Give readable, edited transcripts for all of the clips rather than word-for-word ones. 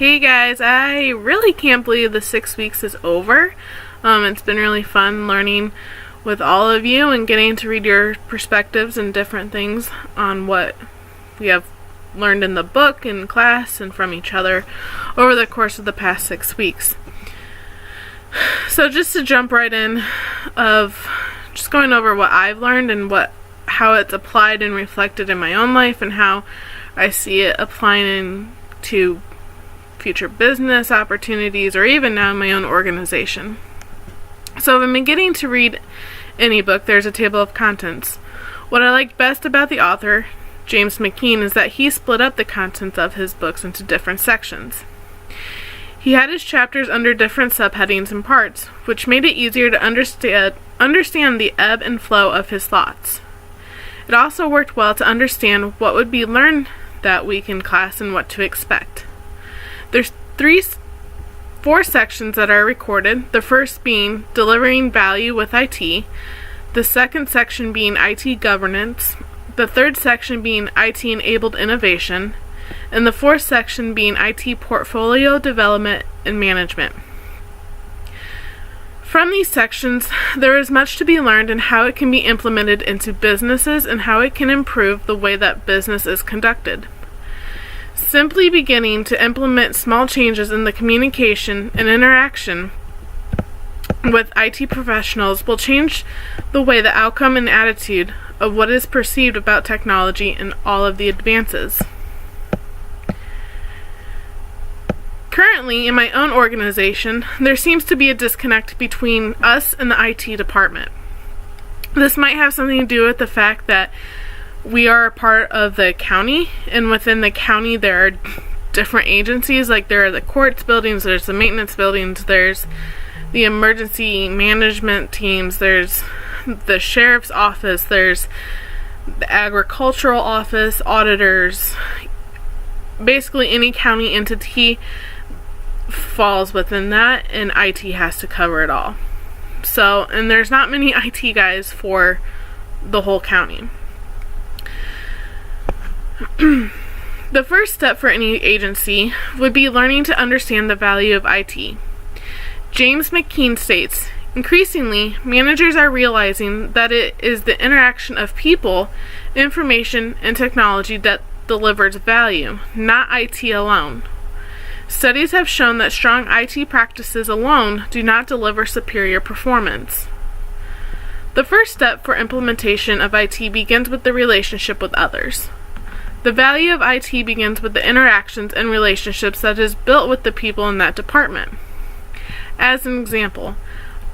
Hey guys, I really can't believe the 6 weeks is over. It's been really fun learning with all of you and getting to read your perspectives and different things on what we have learned in the book, in class, and from each other over the course of the past 6 weeks. So just to jump right in of just going over what I've learned and how it's applied and reflected in my own life and how I see it applying to future business opportunities or even now in my own organization. So if I'm beginning to read any book, there's a table of contents. What I liked best about the author, James McKean, is that he split up the contents of his books into different sections. He had his chapters under different subheadings and parts, which made it easier to understand the ebb and flow of his thoughts. It also worked well to understand what would be learned that week in class and what to expect. There's 4 sections that are recorded, the first being delivering value with IT, the second section being IT governance, the third section being IT enabled innovation, and the fourth section being IT portfolio development and management. From these sections, there is much to be learned in how it can be implemented into businesses and how it can improve the way that business is conducted. Simply beginning to implement small changes in the communication and interaction with IT professionals will change the way the outcome and attitude of what is perceived about technology and all of the advances. Currently, in my own organization, there seems to be a disconnect between us and the IT department. This might have something to do with the fact that we are a part of the county, and within the county there are different agencies, like there are the courts buildings, there's the maintenance buildings, there's the emergency management teams, there's the sheriff's office, there's the agricultural office, auditors. Basically any county entity falls within that, and IT has to cover it all. So, and there's not many IT guys for the whole county. The first step for any agency would be learning to understand the value of IT. James McKean states, increasingly, managers are realizing that it is the interaction of people, information, and technology that delivers value, not IT alone. Studies have shown that strong IT practices alone do not deliver superior performance. The first step for implementation of IT begins with the relationship with others. The value of IT begins with the interactions and relationships that is built with the people in that department. As an example,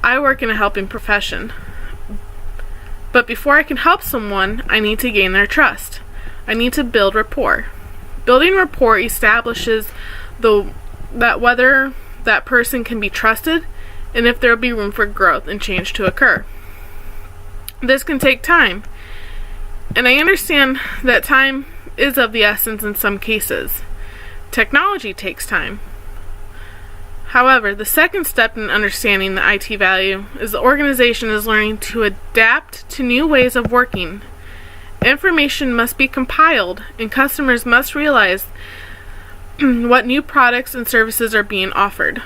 I work in a helping profession, but before I can help someone, I need to gain their trust. I need to build rapport. Building rapport establishes that whether that person can be trusted and if there will be room for growth and change to occur. This can take time, and I understand that time is of the essence in some cases. Technology takes time. However, the second step in understanding the IT value is the organization is learning to adapt to new ways of working. Information must be compiled, and customers must realize what new products and services are being offered.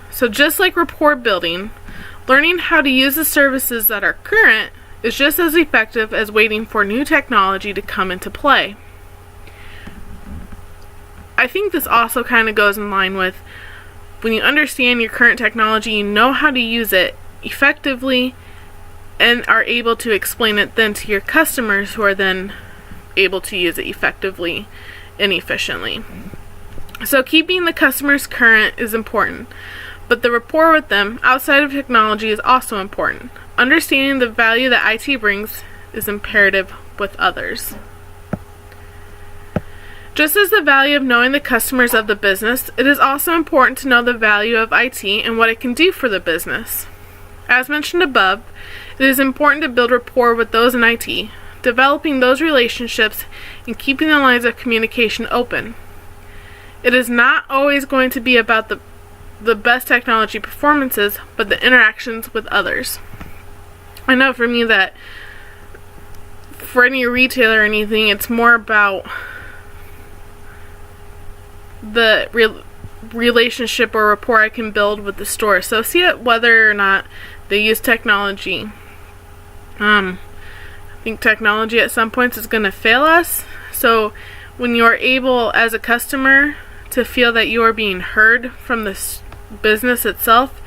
So just like rapport building, learning how to use the services that are current is just as effective as waiting for new technology to come into play. I think this also kind of goes in line with when you understand your current technology, you know how to use it effectively and are able to explain it then to your customers who are then able to use it effectively and efficiently. So keeping the customers current is important, but the rapport with them outside of technology is also important. Understanding the value that IT brings is imperative with others. Just as the value of knowing the customers of the business, it is also important to know the value of IT and what it can do for the business. As mentioned above, it is important to build rapport with those in IT, developing those relationships and keeping the lines of communication open. It is not always going to be about the best technology performances, but the interactions with others. I know for me that for any retailer or anything, it's more about the relationship or rapport I can build with the store associate, whether or not they use technology. I think technology at some points is going to fail us. So when you're able as a customer to feel that you are being heard from this business itself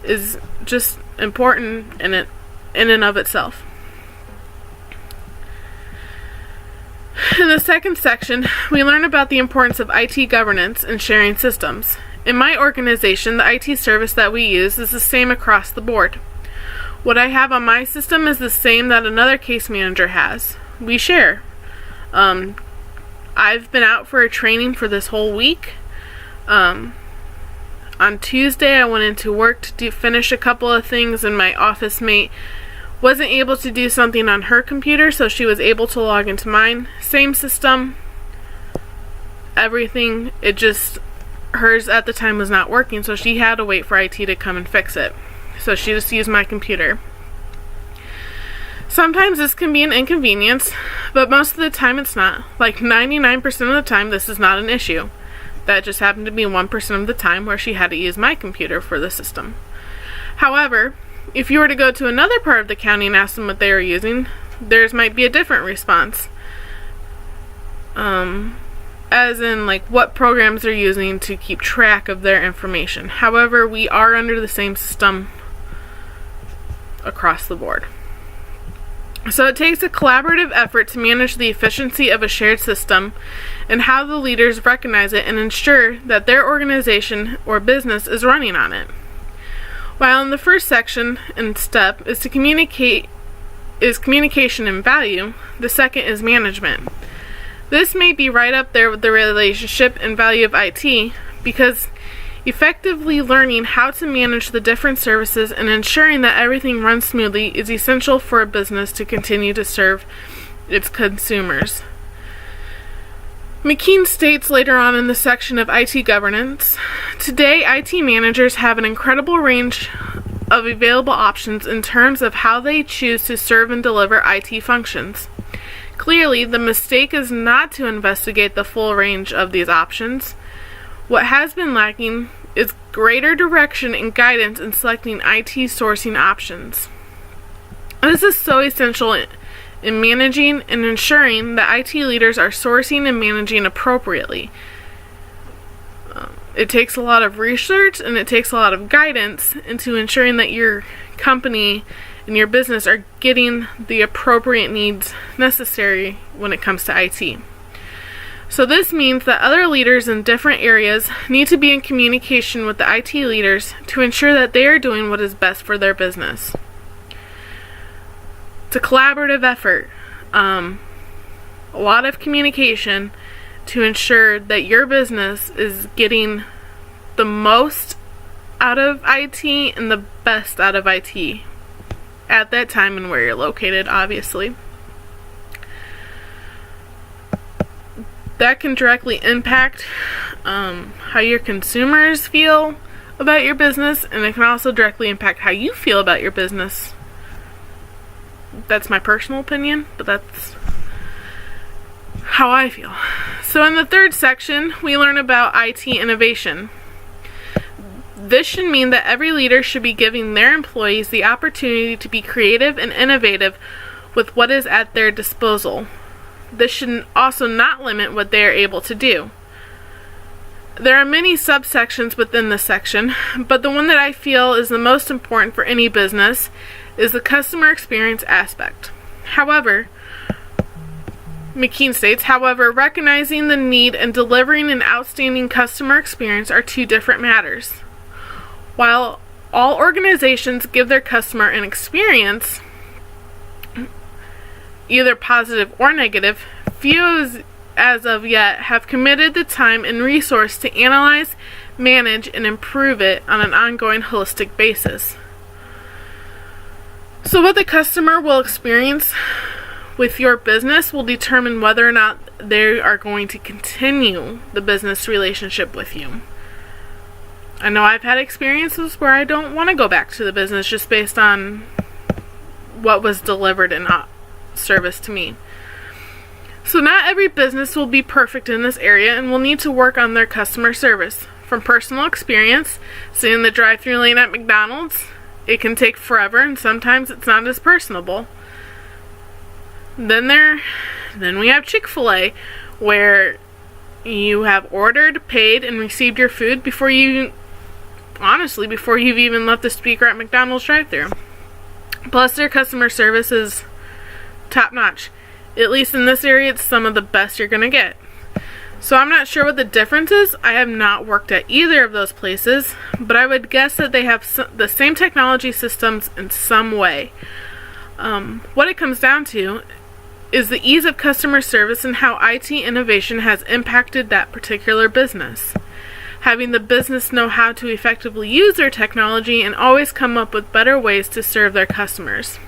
is just important in and of itself. In the second section, we learn about the importance of IT governance and sharing systems. In my organization, the IT service that we use is the same across the board. What I have on my system is the same that another case manager has. We share. I've been out for a training for this whole week. On Tuesday, I went into work to finish a couple of things, and my office mate wasn't able to do something on her computer, so she was able to log into mine. Same system, everything. It just, hers at the time was not working, so she had to wait for IT to come and fix it. So she just used my computer. Sometimes this can be an inconvenience, but most of the time it's not. Like 99% of the time, this is not an issue. That just happened to be 1% of the time where she had to use my computer for the system. However, if you were to go to another part of the county and ask them what they are using, theirs might be a different response. As in, like, what programs they're using to keep track of their information. However, we are under the same system across the board. So it takes a collaborative effort to manage the efficiency of a shared system and how the leaders recognize it and ensure that their organization or business is running on it. While in the first section and step is communication and value, the second is management. This may be right up there with the relationship and value of IT, because effectively learning how to manage the different services and ensuring that everything runs smoothly is essential for a business to continue to serve its consumers. McKean states later on in the section of IT governance, today IT managers have an incredible range of available options in terms of how they choose to serve and deliver IT functions. Clearly, the mistake is not to investigate the full range of these options. What has been lacking is greater direction and guidance in selecting IT sourcing options. This is so essential in managing and ensuring that IT leaders are sourcing and managing appropriately. It takes a lot of research and it takes a lot of guidance into ensuring that your company and your business are getting the appropriate needs necessary when it comes to IT. So this means that other leaders in different areas need to be in communication with the IT leaders to ensure that they are doing what is best for their business. It's a collaborative effort. A lot of communication to ensure that your business is getting the most out of IT and the best out of IT at that time and where you're located, obviously. That can directly impact how your consumers feel about your business, and it can also directly impact how you feel about your business. That's my personal opinion, but that's how I feel. So in the third section, we learn about IT innovation. This should mean that every leader should be giving their employees the opportunity to be creative and innovative with what is at their disposal. This should also not limit what they are able to do. There are many subsections within this section, but the one that I feel is the most important for any business is the customer experience aspect. However, McKean states, recognizing the need and delivering an outstanding customer experience are two different matters. While all organizations give their customer an experience, either positive or negative, few as of yet have committed the time and resource to analyze, manage, and improve it on an ongoing holistic basis. So what the customer will experience with your business will determine whether or not they are going to continue the business relationship with you. I know I've had experiences where I don't want to go back to the business just based on what was delivered in service to me. So not every business will be perfect in this area and will need to work on their customer service. From personal experience, sitting in the drive-thru lane at McDonald's, it can take forever and sometimes it's not as personable. Then we have Chick-fil-A, where you have ordered, paid, and received your food before you've even left the speaker at McDonald's drive-thru. Plus, their customer service is top-notch. At least in this area, it's some of the best you're going to get. So I'm not sure what the difference is. I have not worked at either of those places, but I would guess that they have the same technology systems in some way. What it comes down to is the ease of customer service and how IT innovation has impacted that particular business. Having the business know how to effectively use their technology and always come up with better ways to serve their customers.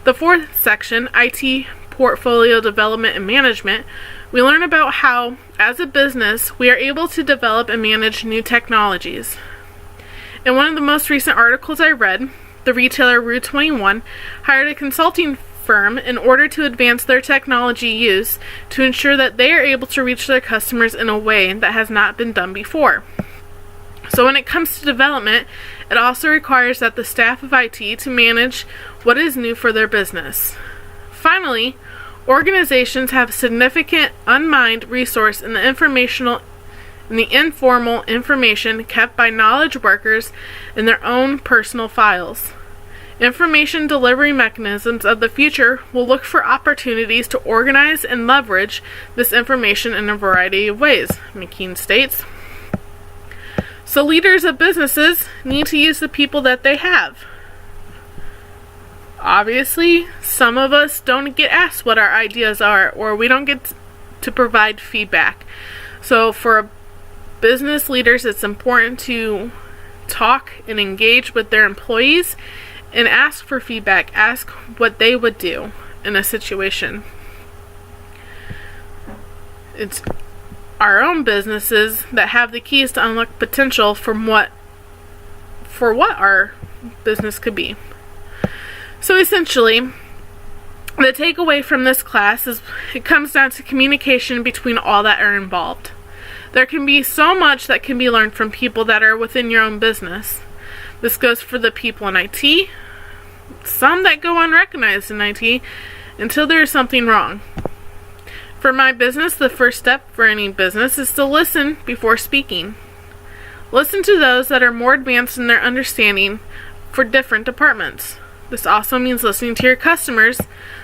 The fourth section, IT Portfolio Development and Management, we learn about how, as a business, we are able to develop and manage new technologies. In one of the most recent articles I read, the retailer Rue21 hired a consulting firm in order to advance their technology use to ensure that they are able to reach their customers in a way that has not been done before. So when it comes to development, it also requires that the staff of IT to manage what is new for their business. Finally, organizations have significant unmined resource in the informal information kept by knowledge workers in their own personal files. Information delivery mechanisms of the future will look for opportunities to organize and leverage this information in a variety of ways, McKeen states. So leaders of businesses need to use the people that they have. Obviously, some of us don't get asked what our ideas are, or we don't get to provide feedback. So for business leaders, it's important to talk and engage with their employees and ask for feedback. Ask what they would do in a situation. It's our own businesses that have the keys to unlock potential for what our business could be. So essentially, the takeaway from this class is it comes down to communication between all that are involved. There can be so much that can be learned from people that are within your own business. This goes for the people in IT, some that go unrecognized in IT, until there is something wrong. For my business, the first step for any business is to listen before speaking. Listen to those that are more advanced in their understanding for different departments. This also means listening to your customers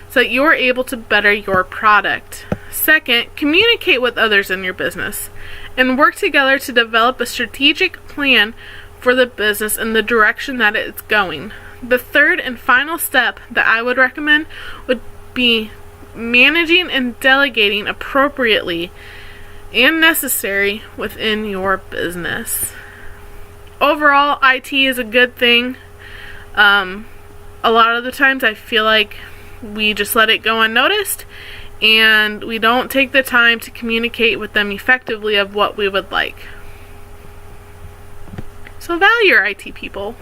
so that you are able to better your product. Second, communicate with others in your business and work together to develop a strategic plan for the business and the direction that it's going. The third and final step that I would recommend would be managing and delegating appropriately and necessary within your business. Overall, IT is a good thing. A lot of the times I feel like we just let it go unnoticed and we don't take the time to communicate with them effectively of what we would like. So value your IT people.